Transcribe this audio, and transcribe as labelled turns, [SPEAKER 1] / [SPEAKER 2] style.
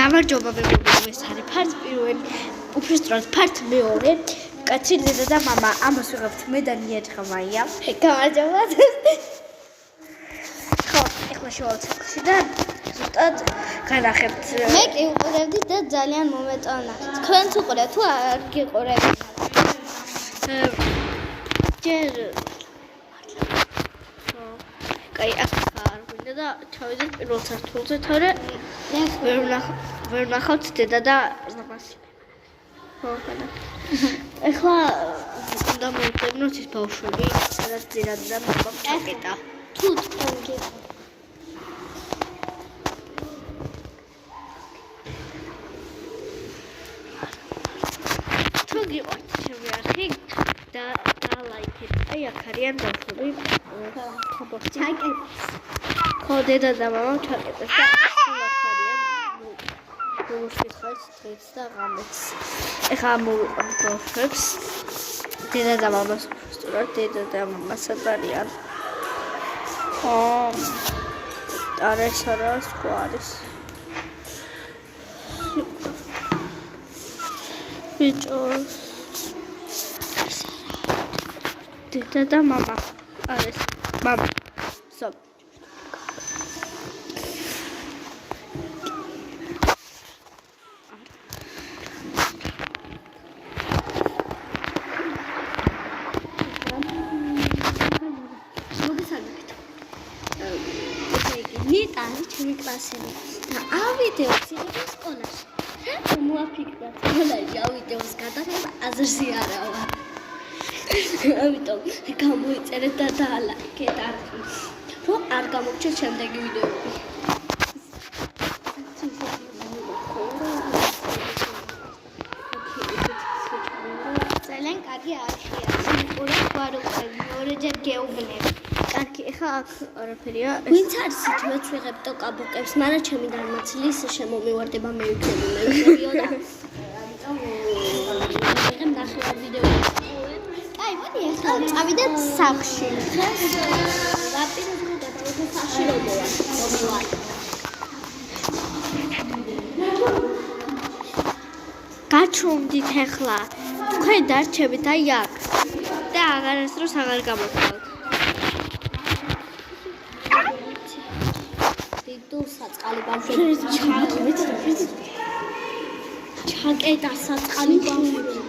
[SPEAKER 1] გამარჯობა მეგობრებო, ეს არის ფარც პირველი, უბრალოდ ფარც მეორე. კაცი დედა და მამა, ამას ვიღებთ მე და ნიაჭხამაია. გამარჯობა. ხო, ეხლა შევავცეკლში და ზუსტად განახებთ.
[SPEAKER 2] მე კი უყურებდი და ძალიან მომეწონა. თქვენც უყურებთ თუ არ გიყურებთ?
[SPEAKER 1] ჯერ კაი, ახლა გვინდა და ჩავიდეთ პირველ სართულზე, თორე ვერ ვნახავთ დედა და ზამას. ხო, ხანა. ეხლა უნდა მოვწერნოთ ის ბავშვები, სადაც ძირად და მამამ ჩაკეტა.
[SPEAKER 2] თუ თქვენ გიყურებთ.
[SPEAKER 1] თუ გიყურთ ჩემი არხი და ლაიქეთ. აი აქ არიან ბავშვები.
[SPEAKER 2] ჩაკეტ.
[SPEAKER 1] ხო, დედა და მამამ ჩაკეტეს და სულ აქ არიან. გულშეცხაც დღეს და ღამეც. ეხლა მოვიყვანთ ბავშვებს. დედა და მამას უბრალოდ დედა და მამა სად არიან? არა ეს არა, სხვა არის. ბიჭოს დედა და მამა არის. მამა სოფ
[SPEAKER 2] ნიტა ჩემი კლასელი და ავიდეო ცირების სკოლაში. მოაფიქრა სკოლაში ავიდეოს გადაღება აზრზე არა ვარ. ამიტომ გამოიწერეთ და დაალაიქეთ არხი. რომ არ გამოგჩეთ შემდეგი ვიდეოები. ძალიან კარგი არხია. სიყვარული ვარ უყურებ, მეორეჯერ გეუბნები.
[SPEAKER 1] კარგი, ეხლა აქ არაფერია.
[SPEAKER 2] ვინც არის ის მეც ვიღებ ტოკაბოკებს, მაგრამ ჩემი დამაცლის შემომივარდება მე ვიქნებიო და ამიტომ ვიღებ ნახევარ ვიდეოებს. კაი, მოდი ახლა წავიდეთ სახლში. რაპირებო გადავიდეთ სახლში როგორია? მომივარ.
[SPEAKER 1] გაჩვენდით ახლა. თქვენ დარჩებით აი აქ. და აღარასდროს აღარ გამოვხვალთ.
[SPEAKER 2] საწყალი ბავშვები ჩაკეტა საწყალი ბავშვები